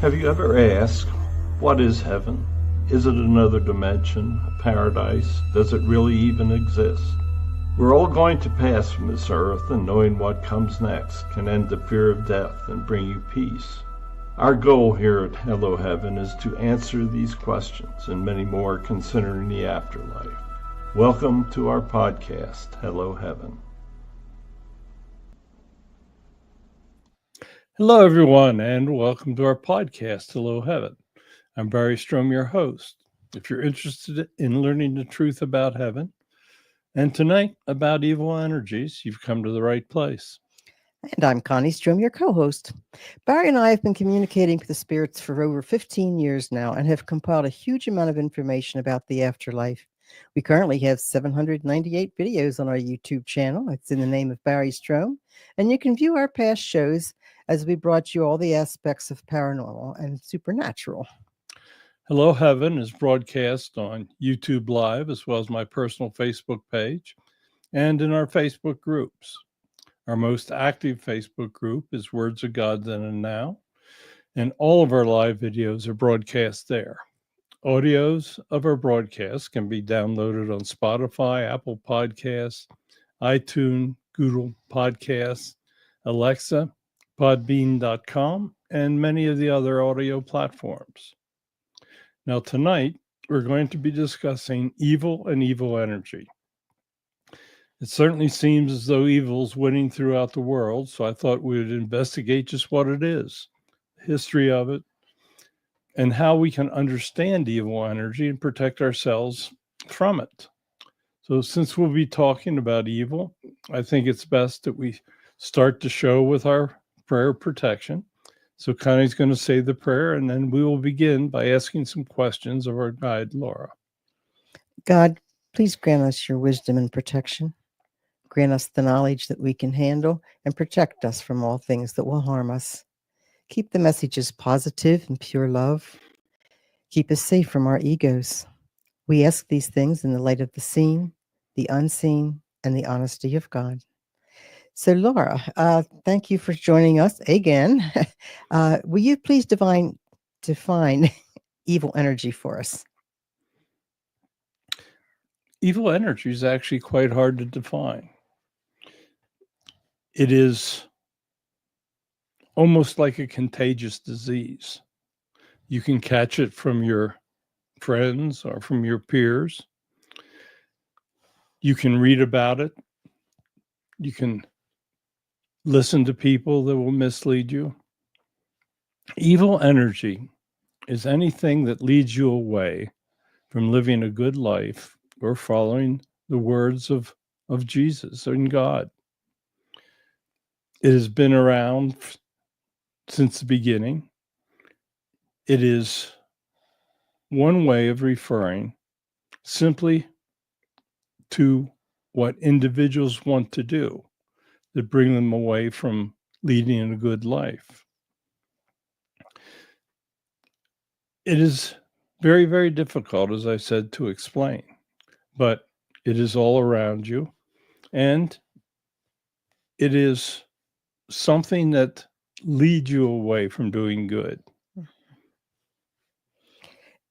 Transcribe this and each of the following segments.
Have you ever asked, what is heaven? Is it another dimension, a paradise? Does it really even exist? We're all going to pass from this earth, and knowing what comes next can end the fear of death and bring you peace. Our goal here at Hello Heaven is to answer these questions and many more concerning the afterlife. Welcome to our podcast, Hello Heaven. Hello, everyone, and welcome to our podcast, Hello Heaven. I'm Barry Strohm, your host. If you're interested in learning the truth about heaven and tonight about evil energies, you've come to the right place. And I'm Connie Strohm, your co-host. Barry and I have been communicating with the spirits for over 15 years now and have compiled a huge amount of information about the afterlife. We currently have 798 videos on our YouTube channel. It's in the name of Barry Strohm, and you can view our past shows as we brought you all the aspects of paranormal and supernatural. Hello Heaven is broadcast on YouTube Live as well as my personal Facebook page and in our Facebook groups. Our most active Facebook group is Words of God Then and Now, and all of our live videos are broadcast there. Audios of our broadcasts can be downloaded on Spotify, Apple Podcasts, iTunes, Google Podcasts, Alexa, Podbean.com, and many of the other audio platforms. Now, tonight, we're going to be discussing evil and evil energy. It certainly seems as though evil's winning throughout the world, so I thought we would investigate just what it is, the history of it, and how we can understand evil energy and protect ourselves from it. So since we'll be talking about evil, I think it's best that we start the show with our prayer of protection. So Connie's going to say the prayer, and then we will begin by asking some questions of our guide, Laura. God, please grant us your wisdom and protection. Grant us the knowledge that we can handle and protect us from all things that will harm us. Keep the messages positive and pure love. Keep us safe from our egos. We ask these things in the light of the seen, the unseen, and the honesty of God. So, Laura, thank you for joining us again. Will you please define evil energy for us? Evil energy is actually quite hard to define. It is almost like a contagious disease. You can catch it from your friends or from your peers. You can read about it. You can listen to people that will mislead you. Evil energy is anything that leads you away from living a good life or following the words of Jesus and God. It has been around since the beginning. It is one way of referring simply to what individuals want to do that bring them away from leading a good life. It is very, very difficult, as I said, to explain, but it is all around you, and it is something that leads you away from doing good.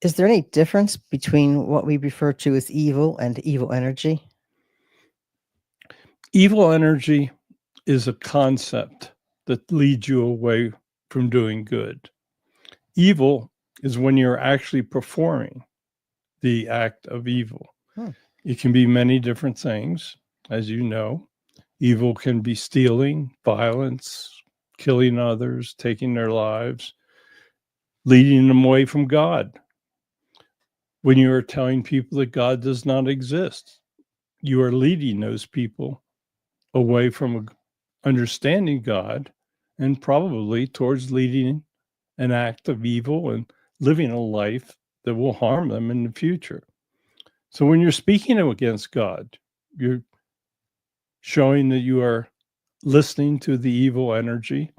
Is there any difference between what we refer to as evil and evil energy? Evil energy is a concept that leads you away from doing good. Evil is when you're actually performing the act of evil. It can be many different things, as you know. Evil can be stealing, violence, killing others, taking their lives, leading them away from God. When you are telling people that God does not exist, you are leading those people away from understanding God and probably towards leading an act of evil and living a life that will harm them in the future. So when you're speaking against God, you're showing that you are listening to the evil energy,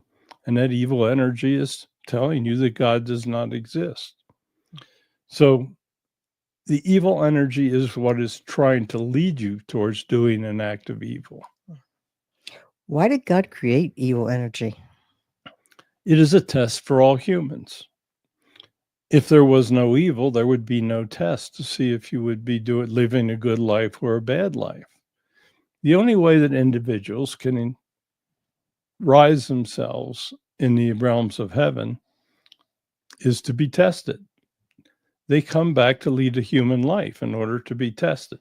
and that evil energy is telling you that God does not exist. So the evil energy is what is trying to lead you towards doing an act of evil. Why did God create evil energy? It is a test for all humans. If there was no evil, there would be no test to see if you would be living a good life or a bad life. The only way that individuals can rise themselves in the realms of heaven is to be tested. They come back to lead a human life in order to be tested.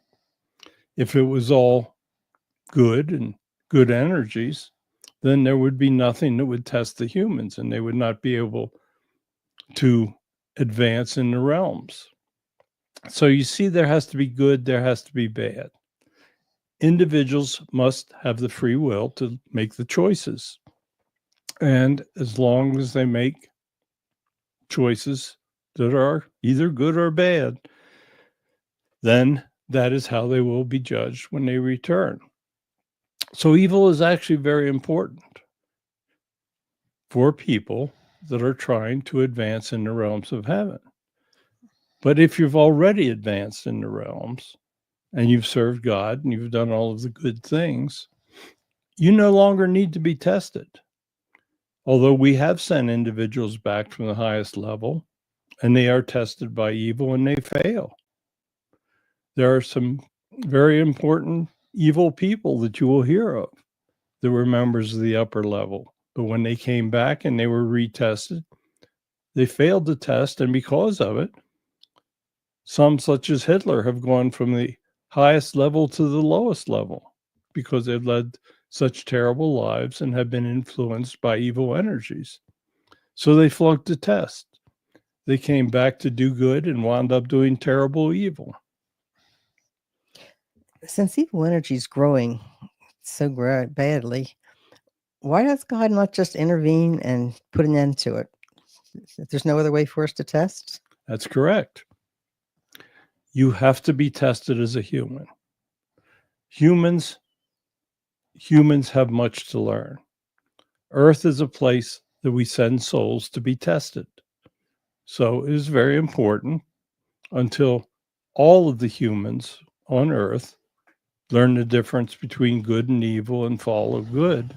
If it was all good and good energies, then there would be nothing that would test the humans, and they would not be able to advance in the realms. So you see, there has to be good, there has to be bad. Individuals must have the free will to make the choices. And as long as they make choices that are either good or bad, then that is how they will be judged when they return. So evil is actually very important for people that are trying to advance in the realms of heaven. But if you've already advanced in the realms and you've served God and you've done all of the good things, you no longer need to be tested. Although we have sent individuals back from the highest level and they are tested by evil and they fail. There are some very important evil people that you will hear of that were members of the upper level. But when they came back and they were retested, they failed the test. And because of it, some, such as Hitler, have gone from the highest level to the lowest level because they've led such terrible lives and have been influenced by evil energies. So they flunked the test. They came back to do good and wound up doing terrible evil. Since evil energy is growing so badly, why does God not just intervene and put an end to it? There's no other way for us to test? That's correct. You have to be tested as a human. Humans have much to learn. Earth is a place that we send souls to be tested. So it is very important until all of the humans on Earth learn the difference between good and evil and follow good,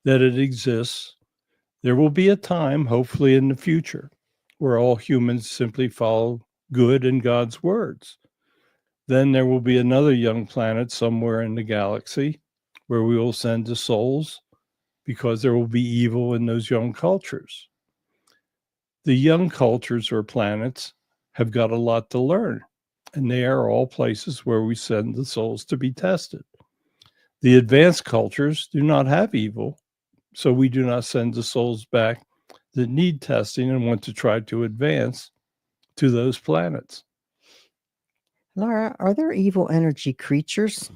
that it exists. There will be a time, hopefully in the future, where all humans simply follow good and God's words. Then there will be another young planet somewhere in the galaxy where we will send the souls because there will be evil in those young cultures. The young cultures or planets have got a lot to learn, and they are all places where we send the souls to be tested. The advanced cultures do not have evil, so we do not send the souls back that need testing and want to try to advance to those planets. Laura, are there evil energy creatures?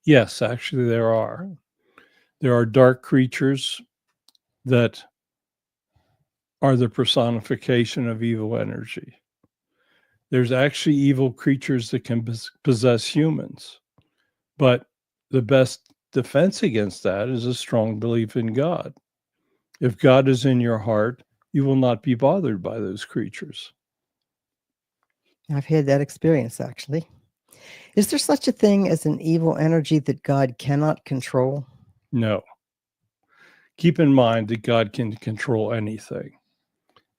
Yes, actually there are. There are dark creatures that are the personification of evil energy. There's actually evil creatures that can possess humans. But the best defense against that is a strong belief in God. If God is in your heart, you will not be bothered by those creatures. I've had that experience, actually. Is there such a thing as an evil energy that God cannot control? No. Keep in mind that God can control anything.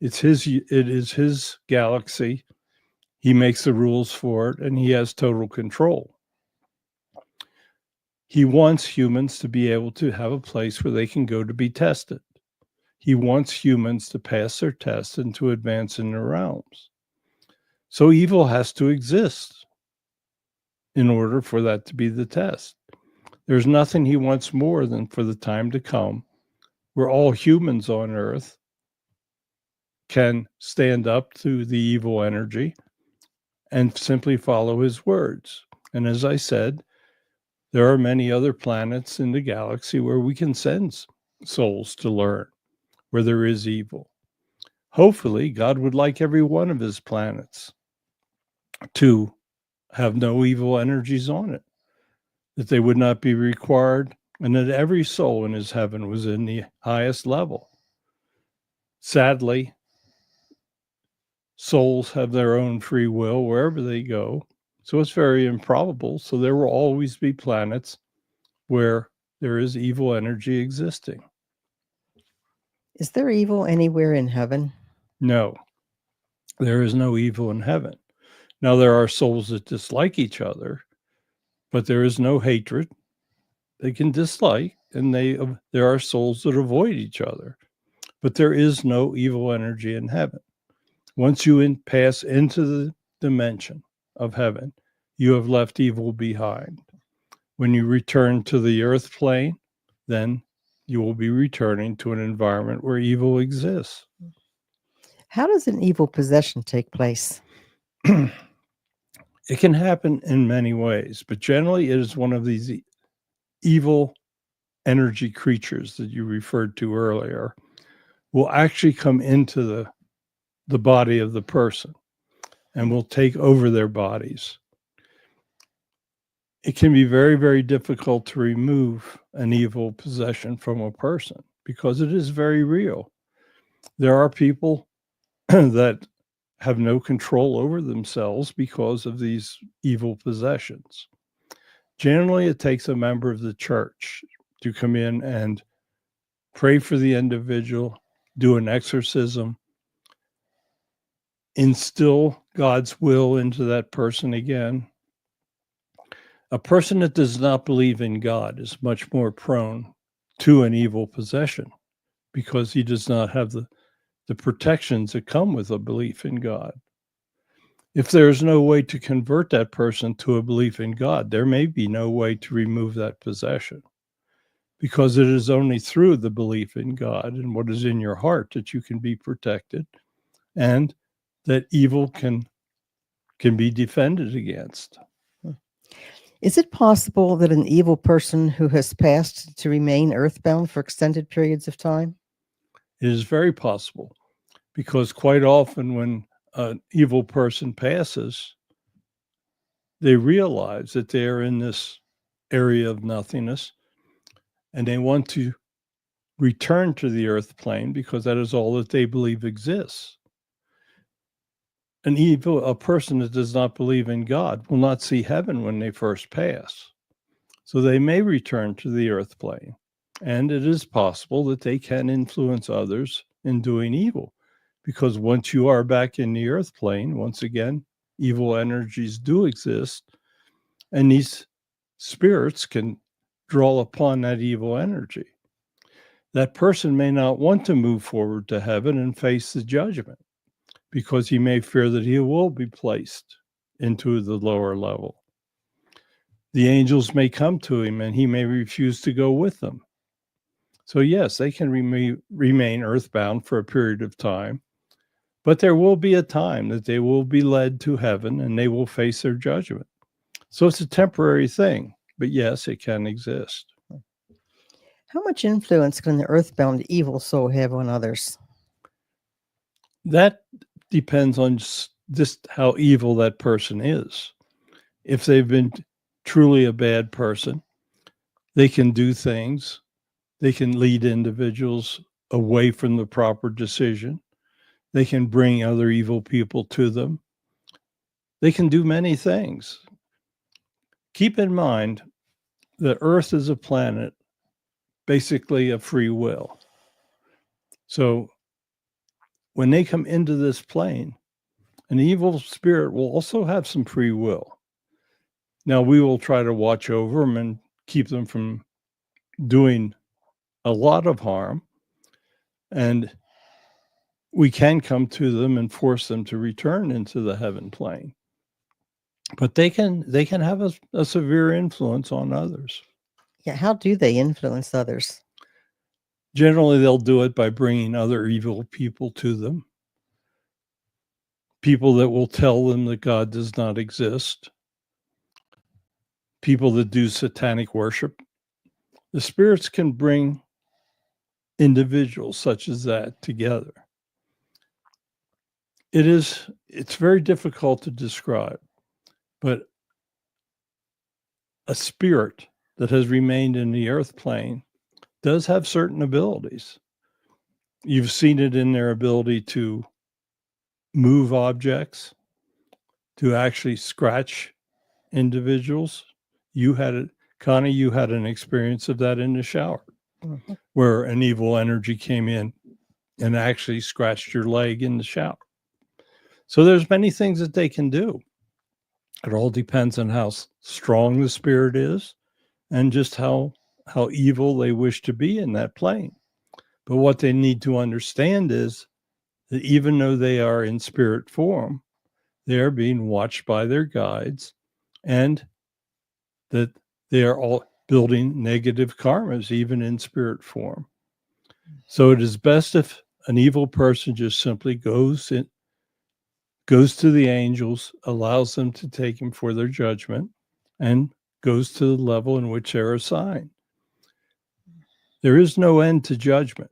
It is his galaxy. He makes the rules for it, and he has total control. He wants humans to be able to have a place where they can go to be tested. He wants humans to pass their tests and to advance in the realms. So evil has to exist in order for that to be the test. There's nothing he wants more than for the time to come where all humans on Earth can stand up to the evil energy and simply follow his words. And as I said, there are many other planets in the galaxy where we can send souls to learn where there is evil. Hopefully, God would like every one of his planets to have no evil energies on it, that they would not be required, and that every soul in his heaven was in the highest level. Sadly, souls have their own free will wherever they go, so it's very improbable. So there will always be planets where there is evil energy existing. Is there evil anywhere in heaven? No, there is no evil in heaven. Now, there are souls that dislike each other, but there is no hatred. They can dislike, and there are souls that avoid each other, but there is no evil energy in heaven. Once you pass into the dimension of heaven, you have left evil behind. When you return to the earth plane, then you will be returning to an environment where evil exists. How does an evil possession take place? It can happen in many ways, but generally it is one of these evil energy creatures that you referred to earlier will actually come into the body of the person and will take over their bodies. It can be very, very difficult to remove an evil possession from a person because it is very real. There are people that have no control over themselves because of these evil possessions. Generally, it takes a member of the church to come in and pray for the individual, do an exorcism, instill God's will into that person again. A person that does not believe in God is much more prone to an evil possession because he does not have the protections that come with a belief in God. If there's no way to convert that person to a belief in God, there may be no way to remove that possession because it is only through the belief in God and what is in your heart that you can be protected and that evil can be defended against. Is it possible that an evil person who has passed to remain earthbound for extended periods of time? It is very possible because quite often when an evil person passes, they realize that they are in this area of nothingness and they want to return to the earth plane because that is all that they believe exists. A person that does not believe in God will not see heaven when they first pass. So they may return to the earth plane. And it is possible that they can influence others in doing evil. Because once you are back in the earth plane, once again, evil energies do exist. And these spirits can draw upon that evil energy. That person may not want to move forward to heaven and face the judgment because he may fear that he will be placed into the lower level. The angels may come to him and he may refuse to go with them. So yes, they can remain earthbound for a period of time, but there will be a time that they will be led to heaven and they will face their judgment. So it's a temporary thing, but yes, it can exist. How much influence can the earthbound evil soul have on others? That depends on just how evil that person is. If they've been truly a bad person, they can do things. They can lead individuals away from the proper decision. They can bring other evil people to them. They can do many things. Keep in mind that Earth is a planet basically of free will. So when they come into this plane, an evil spirit will also have some free will. Now, we will try to watch over them and keep them from doing a lot of harm. And we can come to them and force them to return into the heaven plane. But they can have a severe influence on others. Yeah, how do they influence others? Generally, they'll do it by bringing other evil people to them. People that will tell them that God does not exist. People that do satanic worship. The spirits can bring individuals such as that together. It's very difficult to describe, but a spirit that has remained in the earth plane does have certain abilities. You've seen it in their ability to move objects, to actually scratch individuals. Connie, you had an experience of that in the shower where an evil energy came in and actually scratched your leg in the shower. So there's many things that they can do. It all depends on how strong the spirit is and just how evil they wish to be in that plane. But what they need to understand is that even though they are in spirit form, they are being watched by their guides, and that they are all building negative karmas, even in spirit form. So it is best if an evil person just simply goes to the angels, allows them to take him for their judgment, and goes to the level in which they're assigned. There is no end to judgment.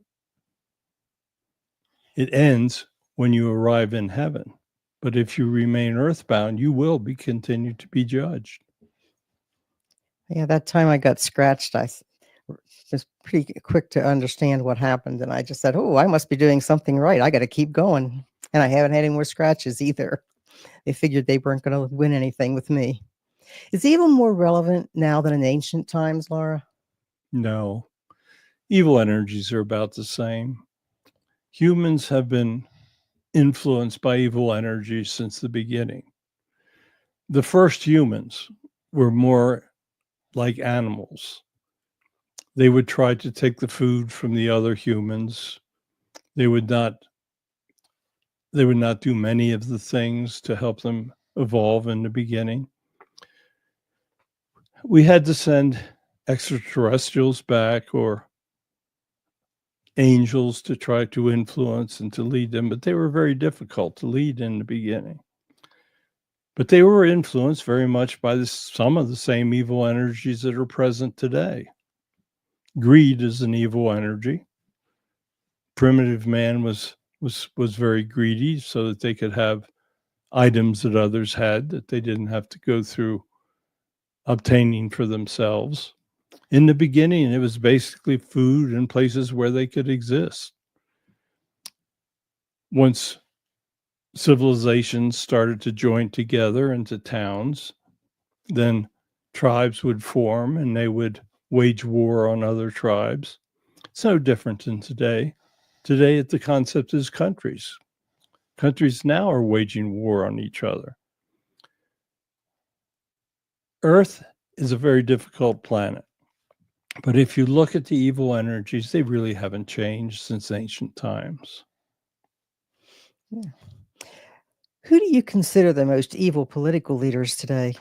It ends when you arrive in heaven. But if you remain earthbound, you will continue to be judged. Yeah, that time I got scratched, I was pretty quick to understand what happened. And I just said, oh, I must be doing something right. I got to keep going. And I haven't had any more scratches either. They figured they weren't going to win anything with me. Is evil more relevant now than in ancient times, Laura? No. Evil energies are about the same. Humans have been influenced by evil energies since the beginning. The first humans were more like animals. They would try to take the food from the other humans. They would not do many of the things to help them evolve in the beginning. We had to send extraterrestrials back or angels to try to influence and to lead them, but they were very difficult to lead in the beginning. But they were influenced very much by some of the same evil energies that are present today. Greed is an evil energy. Primitive man was very greedy so that they could have items that others had that they didn't have to go through obtaining for themselves. In the beginning, it was basically food and places where they could exist. Once civilizations started to join together into towns, then tribes would form and they would wage war on other tribes. It's no different than today. Today, the concept is countries. Countries now are waging war on each other. Earth is a very difficult planet. But if you look at the evil energies, they really haven't changed since ancient times. Yeah. Who do you consider the most evil political leaders today?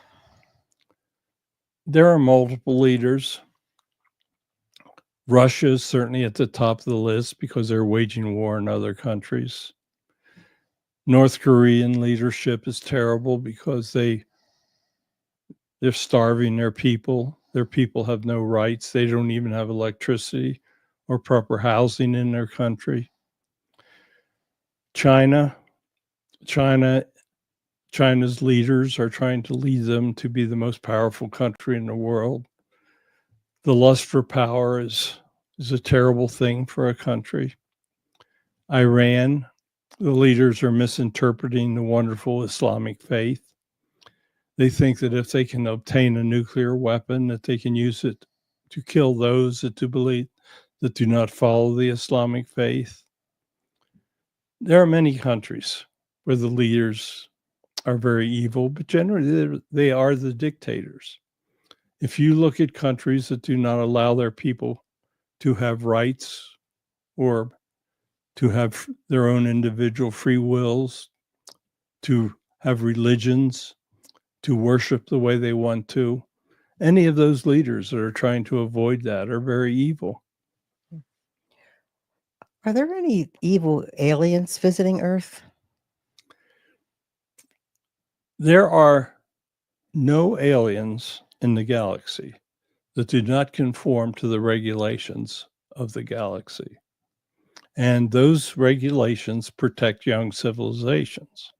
There are multiple leaders. Russia is certainly at the top of the list because they're waging war in other countries. North Korean leadership is terrible because they're starving their people. Their people have no rights. They don't even have electricity or proper housing in their country. China's leaders are trying to lead them to be the most powerful country in the world. The lust for power is a terrible thing for a country. Iran, the leaders are misinterpreting the wonderful Islamic faith. They think that if they can obtain a nuclear weapon, that they can use it to kill those that do not follow the Islamic faith. There are many countries where the leaders are very evil, but generally they are the dictators. If you look at countries that do not allow their people to have rights or to have their own individual free wills, to have religions, to worship the way they want to, any of those leaders that are trying to avoid that are very evil. Are there any evil aliens visiting Earth? There are no aliens in the galaxy that do not conform to the regulations of the galaxy. And those regulations protect young civilizations.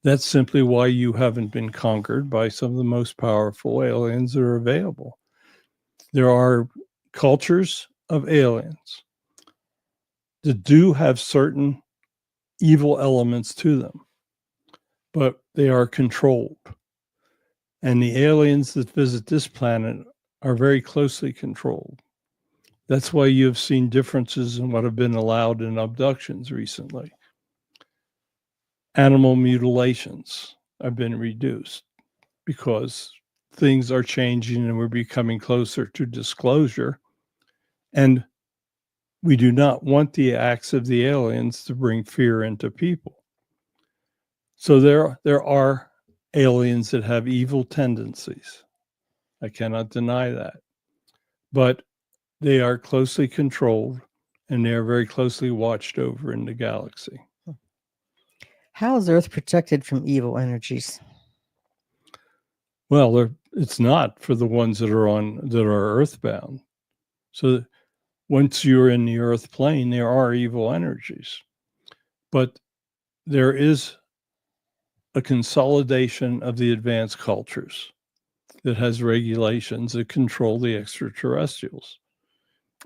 That's simply why you haven't been conquered by some of the most powerful aliens that are available. There are cultures of aliens that do have certain evil elements to them, but they are controlled. And the aliens that visit this planet are very closely controlled. That's why you have seen differences in what have been allowed in abductions recently. Animal mutilations have been reduced because things are changing and we're becoming closer to disclosure. And we do not want the acts of the aliens to bring fear into people. So there are aliens that have evil tendencies. I cannot deny that. But they are closely controlled and they are very closely watched over in the galaxy. How is Earth protected from evil energies? Well, it's not for the ones that are earthbound. So once you're in the earth plane, there are evil energies. But there is a consolidation of the advanced cultures that has regulations that control the extraterrestrials.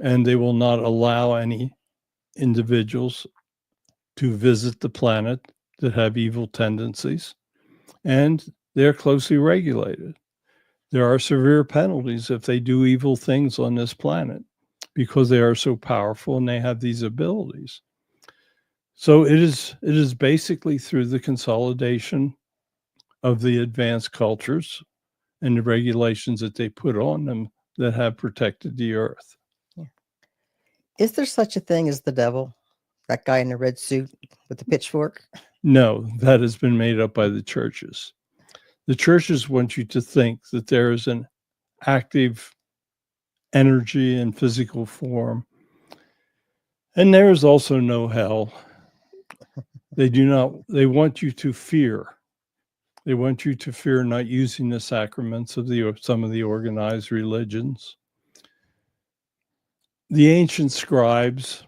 And they will not allow any individuals to visit the planet that have evil tendencies. And they're closely regulated. There are severe penalties if they do evil things on this planet because they are so powerful and they have these abilities. So it is basically through the consolidation of the advanced cultures and the regulations that they put on them that have protected the earth. Is there such a thing as the devil? That guy in the red suit with the pitchfork? No, that has been made up by the churches. The churches want you to think that there is an active energy in physical form. And there is also no hell. They want you to fear. They want you to fear not using the sacraments of some of the organized religions. The ancient scribes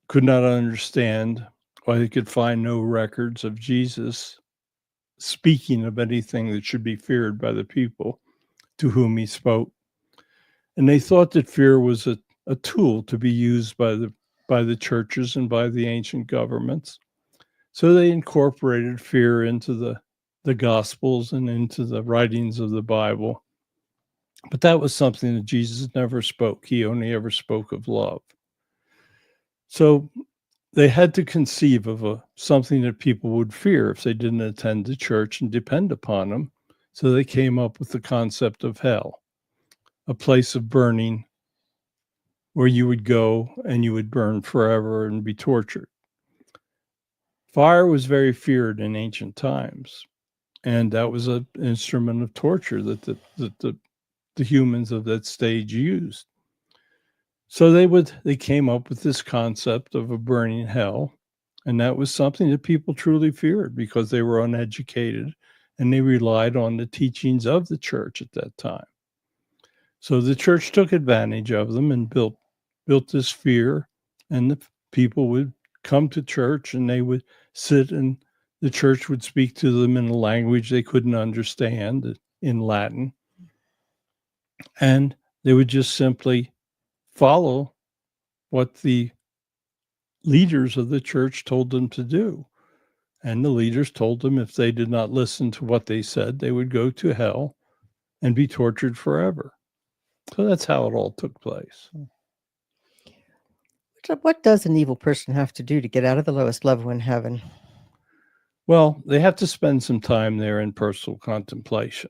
could not understand why they could find no records of Jesus speaking of anything that should be feared by the people to whom he spoke. And they thought that fear was a tool to be used by the churches and by the ancient governments. So they incorporated fear into the Gospels and into the writings of the Bible. But that was something that Jesus never spoke. He only ever spoke of love. So they had to conceive of something that people would fear if they didn't attend the church and depend upon them. So they came up with the concept of hell, a place of burning where you would go and you would burn forever and be tortured. Fire was very feared in ancient times, and that was an instrument of torture that the humans of that stage used. So they came up with this concept of a burning hell, and that was something that people truly feared because they were uneducated and they relied on the teachings of the church at that time. So the church took advantage of them and built this fear, and the people would come to church and they would sit and the church would speak to them in a language they couldn't understand, in Latin. And they would just simply follow what the leaders of the church told them to do. And the leaders told them if they did not listen to what they said, they would go to hell and be tortured forever. So that's how it all took place. What does an evil person have to do to get out of the lowest level in heaven? Well, they have to spend some time there in personal contemplation.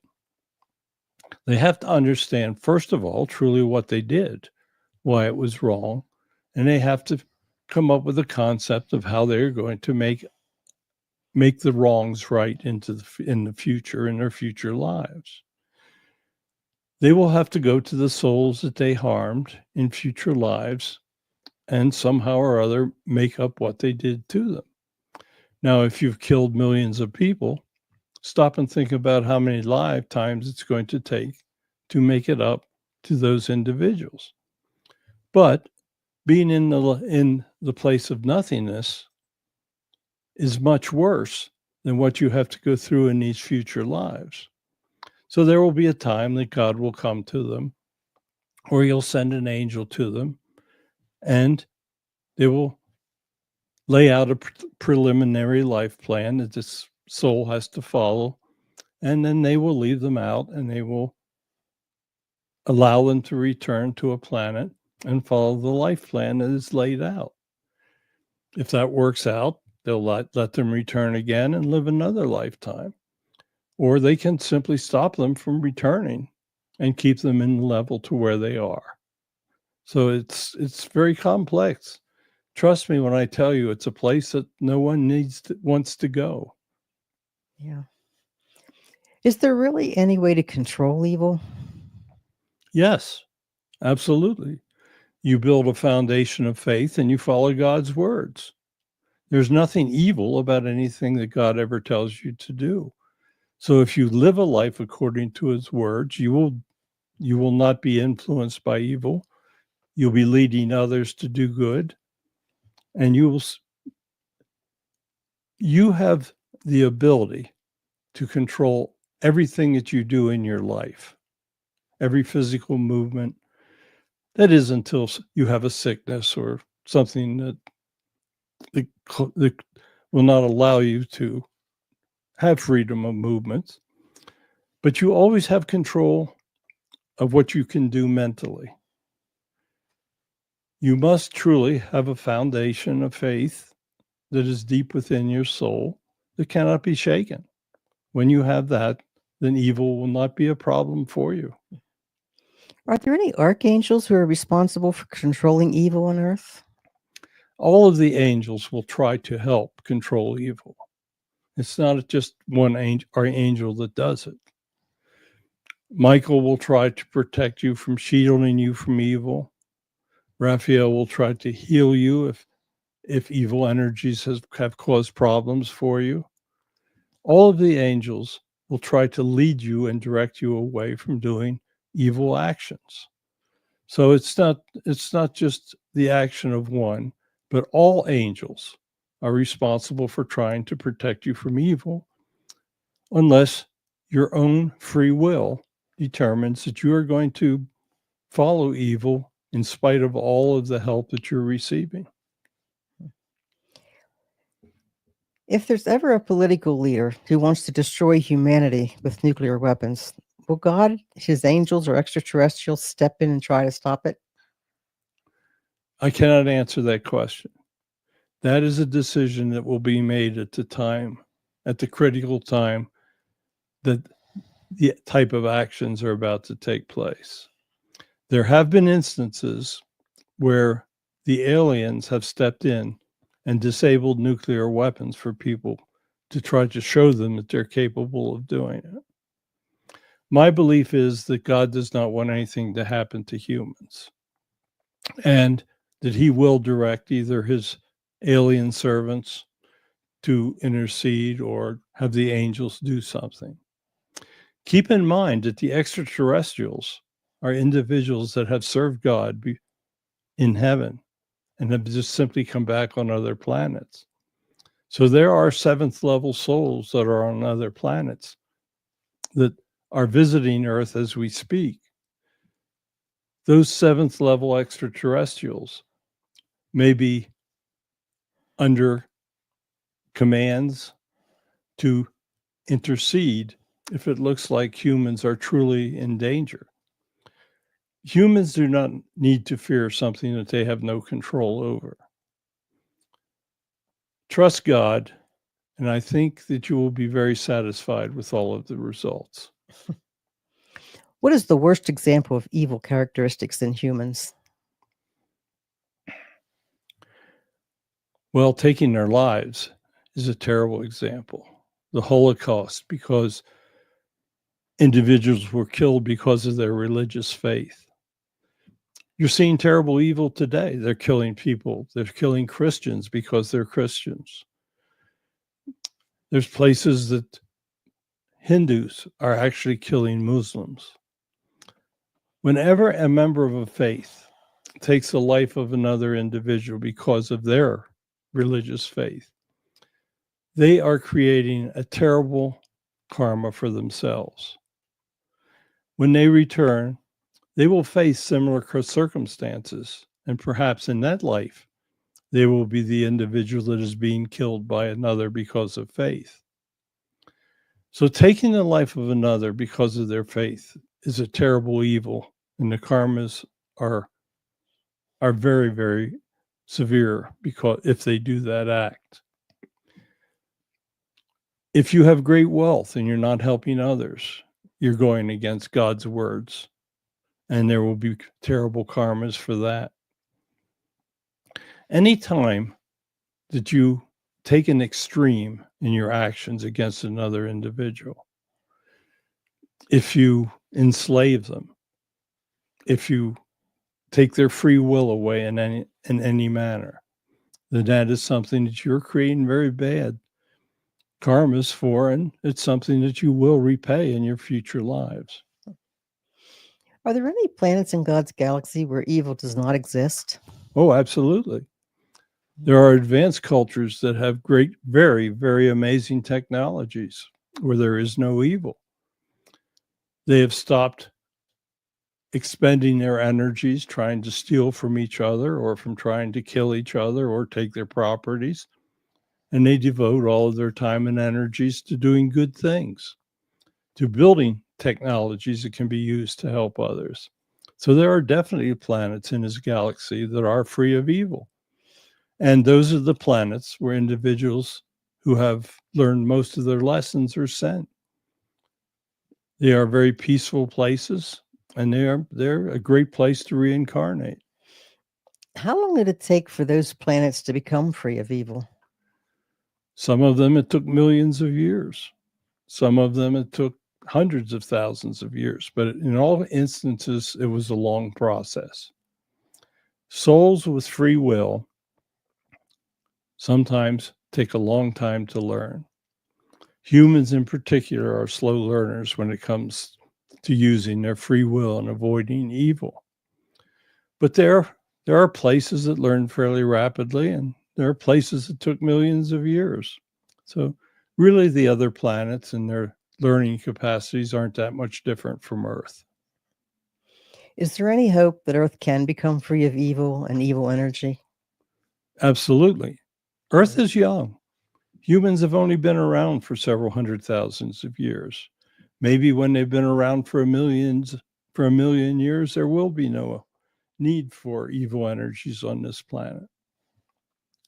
They have to understand, first of all, truly what they did, why it was wrong, and they have to come up with a concept of how they're going to make the wrongs right in the future, in their future lives. They will have to go to the souls that they harmed in future lives and somehow or other make up what they did to them. Now, if you've killed millions of people, stop and think about how many lifetimes it's going to take to make it up to those individuals. But being in the place of nothingness is much worse than what you have to go through in these future lives. So there will be a time that God will come to them, or he'll send an angel to them, and they will lay out a preliminary life plan that this soul has to follow, and then they will leave them out and they will allow them to return to a planet and follow the life plan that is laid out. If that works out, they'll let them return again and live another lifetime. Or they can simply stop them from returning and keep them in level to where they are. So it's very complex. Trust me when I tell you it's a place that no one wants to go. Yeah. Is there really any way to control evil? Yes, absolutely. You build a foundation of faith and you follow God's words. There's nothing evil about anything that God ever tells you to do. So if you live a life according to his words, you will not be influenced by evil. You'll be leading others to do good, and you have the ability to control everything that you do in your life, every physical movement. That is until you have a sickness or something that will not allow you to have freedom of movement. But you always have control of what you can do mentally. You must truly have a foundation of faith that is deep within your soul that cannot be shaken. When you have that, then evil will not be a problem for you. Are there any archangels who are responsible for controlling evil on earth? All of the angels will try to help control evil. It's not just one archangel that does it. Michael will try to protect you from shielding you from evil. Raphael will try to heal you if evil energies have caused problems for you. All of the angels will try to lead you and direct you away from doing evil actions. So it's not just the action of one, but all angels are responsible for trying to protect you from evil, unless your own free will determines that you are going to follow evil in spite of all of the help that you're receiving. If there's ever a political leader who wants to destroy humanity with nuclear weapons, will God, his angels, or extraterrestrials step in and try to stop it? I cannot answer that question. That is a decision that will be made at the critical time that the type of actions are about to take place. There have been instances where the aliens have stepped in and disabled nuclear weapons for people to try to show them that they're capable of doing it. My belief is that God does not want anything to happen to humans, and that he will direct either his alien servants to intercede or have the angels do something. Keep in mind that the extraterrestrials are individuals that have served God in heaven and have just simply come back on other planets. So there are seventh level souls that are on other planets that are visiting Earth as we speak. Those seventh level extraterrestrials may be under commands to intercede if it looks like humans are truly in danger. Humans do not need to fear something that they have no control over. Trust God, and I think that you will be very satisfied with all of the results. What is the worst example of evil characteristics in humans? Well, taking their lives is a terrible example. The Holocaust, because individuals were killed because of their religious faith. You're seeing terrible evil today. They're killing people. They're killing Christians because they're Christians. There's places that Hindus are actually killing Muslims. Whenever a member of a faith takes the life of another individual because of their religious faith, they are creating a terrible karma for themselves. When they return, they will face similar circumstances, and perhaps in that life, they will be the individual that is being killed by another because of faith. So taking the life of another because of their faith is a terrible evil, and the karmas are are very, very severe because if they do that act. If you have great wealth and you're not helping others, you're going against God's words, and there will be terrible karmas for that. Anytime that you take an extreme in your actions against another individual, if you enslave them, if you take their free will away in any manner, then that is something that you're creating very bad karmas for, and it's something that you will repay in your future lives. Are there any planets in God's galaxy where evil does not exist? Oh, absolutely. There are advanced cultures that have great, very, very amazing technologies where there is no evil. They have stopped expending their energies trying to steal from each other or from trying to kill each other or take their properties. And they devote all of their time and energies to doing good things, to building technologies that can be used to help others. So there are definitely planets in this galaxy that are free of evil. And those are the planets where individuals who have learned most of their lessons are sent. They are very peaceful places, and they're a great place to reincarnate. How long did it take for those planets to become free of evil? Some of them, it took millions of years. Some of them, it took hundreds of thousands of years. But in all instances, it was a long process. Souls with free will sometimes take a long time to learn. Humans in particular are slow learners when it comes to using their free will and avoiding evil. But there are places that learn fairly rapidly, and there are places that took millions of years. So really the other planets and their learning capacities aren't that much different from Earth. Is there any hope that Earth can become free of evil and evil energy? Absolutely. Earth is young. Humans have only been around for several hundred thousands of years. Maybe when they've been around for a million years, there will be no need for evil energies on this planet.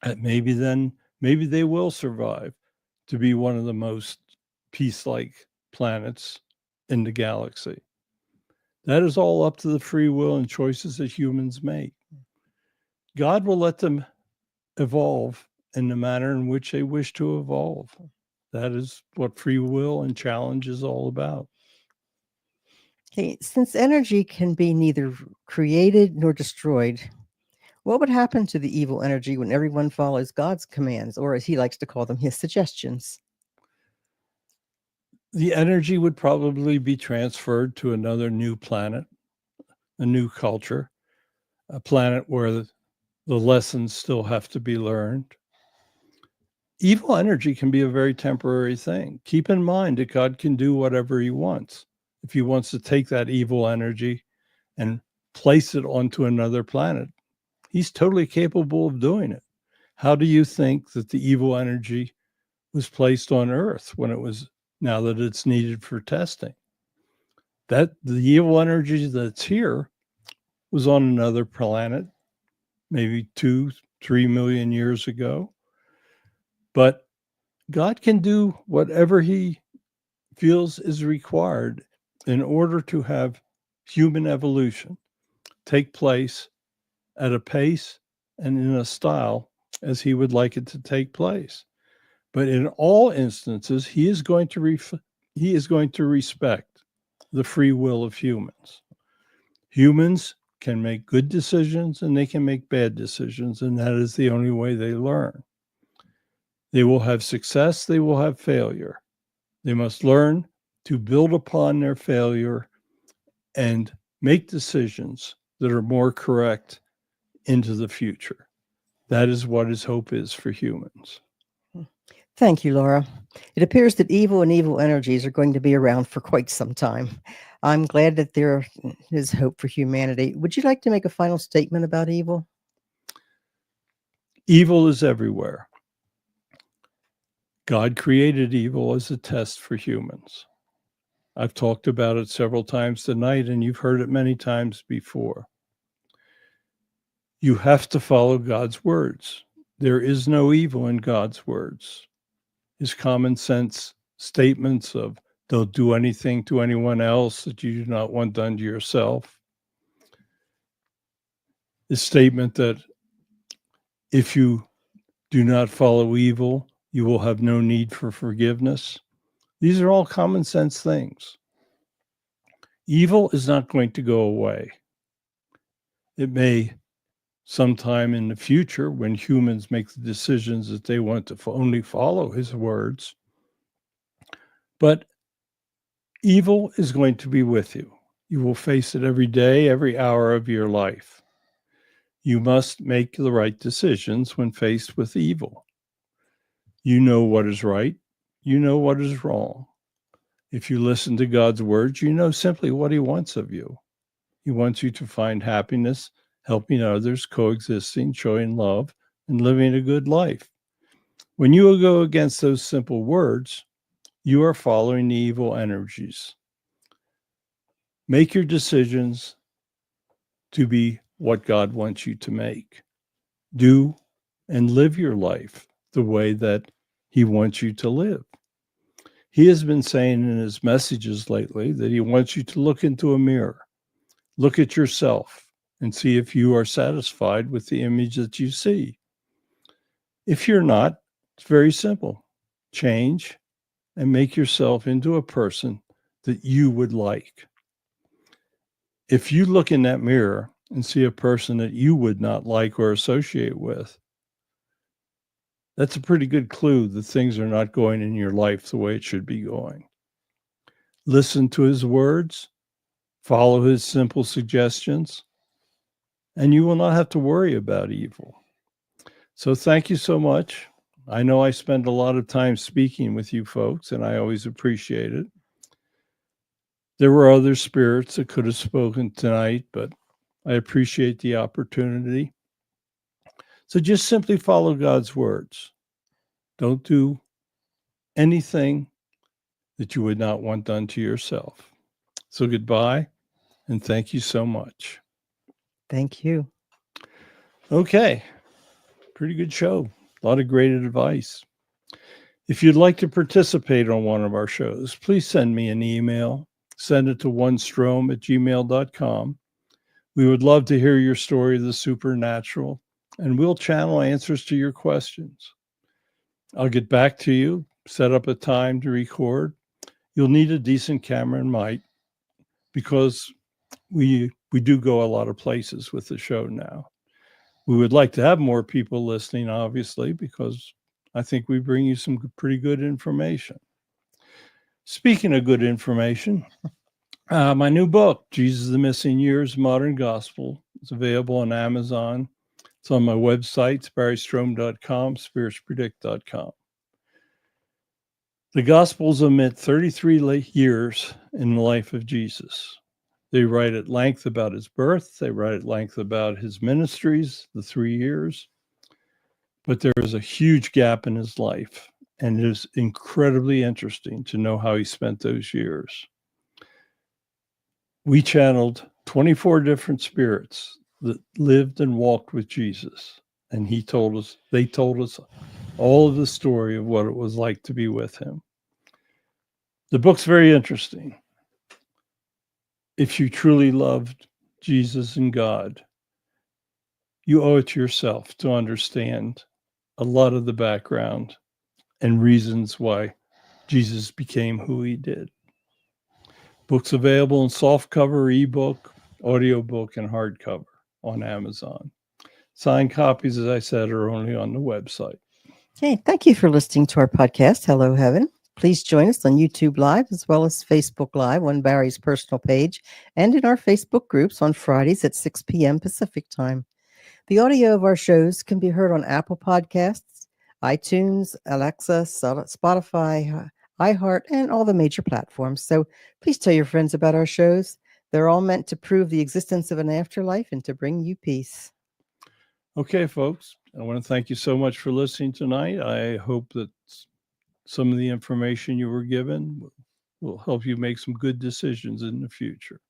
And maybe they will survive to be one of the most peace-like planets in the galaxy. That is all up to the free will and choices that humans make. God will let them evolve in the manner in which they wish to evolve. That is what free will and challenge is all about. Okay, since energy can be neither created nor destroyed, what would happen to the evil energy when everyone follows God's commands, or as he likes to call them, his suggestions? The energy would probably be transferred to another new planet, a new culture, a planet where the lessons still have to be learned. Evil energy can be a very temporary thing. Keep in mind that God can do whatever he wants. If he wants to take that evil energy and place it onto another planet, he's totally capable of doing it. How do you think that the evil energy was placed on Earth now that it's needed for testing? That the evil energy that's here was on another planet, maybe 2-3 million years ago. But God can do whatever he feels is required in order to have human evolution take place at a pace and in a style as he would like it to take place. But in all instances, he is going to respect the free will of humans. Humans can make good decisions and they can make bad decisions, and that is the only way they learn. They will have success, they will have failure. They must learn to build upon their failure and make decisions that are more correct into the future. That is what his hope is for humans. Thank you, Laura. It appears that evil and evil energies are going to be around for quite some time. I'm glad that there is hope for humanity. Would you like to make a final statement about evil? Evil is everywhere. God created evil as a test for humans. I've talked about it several times tonight, and you've heard it many times before. You have to follow God's words. There is no evil in God's words. His common sense statements of don't do anything to anyone else that you do not want done to yourself. His statement that if you do not follow evil, you will have no need for forgiveness. These are all common sense things. Evil is not going to go away. It may sometime in the future, when humans make the decisions that they want to only follow his words, but evil is going to be with you. You will face it every day, every hour of your life. You must make the right decisions when faced with evil. You know what is right. You know what is wrong. If you listen to God's words, you know simply what he wants of you. He wants you to find happiness, helping others, coexisting, showing love, and living a good life. When you go against those simple words, you are following the evil energies. Make your decisions to be what God wants you to make. Do and live your life the way that he wants you to live. He has been saying in his messages lately that he wants you to look into a mirror, look at yourself, and see if you are satisfied with the image that you see. If you're not, it's very simple. Change and make yourself into a person that you would like. If you look in that mirror and see a person that you would not like or associate with, that's a pretty good clue that things are not going in your life the way it should be going. Listen to his words, follow his simple suggestions, and you will not have to worry about evil. So thank you so much. I know I spend a lot of time speaking with you folks, and I always appreciate it. There were other spirits that could have spoken tonight, but I appreciate the opportunity. So just simply follow God's words. Don't do anything that you would not want done to yourself. So goodbye, and thank you so much. Thank you. Okay, pretty good show. A lot of great advice. If you'd like to participate on one of our shows, please send me an email. Send it to onestrom@gmail.com. We would love to hear your story of the supernatural, and we'll channel answers to your questions. I'll get back to you, set up a time to record. You'll need a decent camera and mic because we do go a lot of places with the show now. We would like to have more people listening, obviously, because I think we bring you some pretty good information. Speaking of good information, my new book, Jesus the Missing Years, Modern Gospel, is available on Amazon. It's on my website, barrystrom.com, spiritspredict.com. The Gospels omit 33 years in the life of Jesus. They write at length about his birth. They write at length about his ministries, the 3 years. But there is a huge gap in his life, and it is incredibly interesting to know how he spent those years. We channeled 24 different spirits that lived and walked with Jesus, and they told us all of the story of what it was like to be with him. The book's very interesting. If you truly loved Jesus and God, you owe it to yourself to understand a lot of the background and reasons why Jesus became who he did. Book's available in softcover, ebook, audiobook, and hardcover on Amazon. Signed copies, as I said, are only on the website. Hey, thank you for listening to our podcast, Hello Heaven. Please join us on YouTube Live as well as Facebook Live on Barry's personal page and in our Facebook groups on Fridays at 6 p.m. Pacific Time. The audio of our shows can be heard on Apple Podcasts, iTunes, Alexa, Spotify, iHeart, and all the major platforms. So please tell your friends about our shows. They're all meant to prove the existence of an afterlife and to bring you peace. Okay, folks, I want to thank you so much for listening tonight. I hope that some of the information you were given will help you make some good decisions in the future.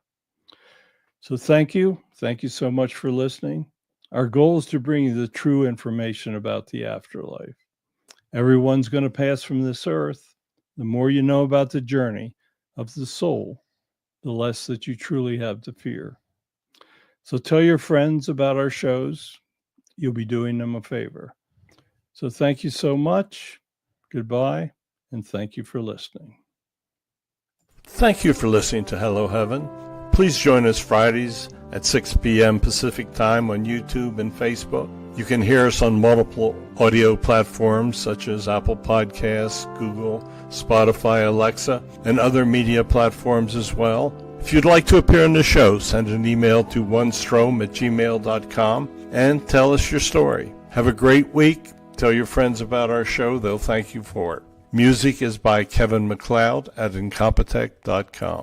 So thank you. Thank you so much for listening. Our goal is to bring you the true information about the afterlife. Everyone's going to pass from this earth. The more you know about the journey of the soul, the less that you truly have to fear. So tell your friends about our shows. You'll be doing them a favor. So thank you so much. Goodbye, and thank you for listening. Thank you for listening to Hello Heaven. Please join us Fridays at 6 p.m. Pacific Time on YouTube and Facebook. You can hear us on multiple audio platforms such as Apple Podcasts, Google, Spotify, Alexa, and other media platforms as well. If you'd like to appear on the show, send an email to onestrohm@gmail.com and tell us your story. Have a great week. Tell your friends about our show. They'll thank you for it. Music is by Kevin MacLeod at Incompetech.com.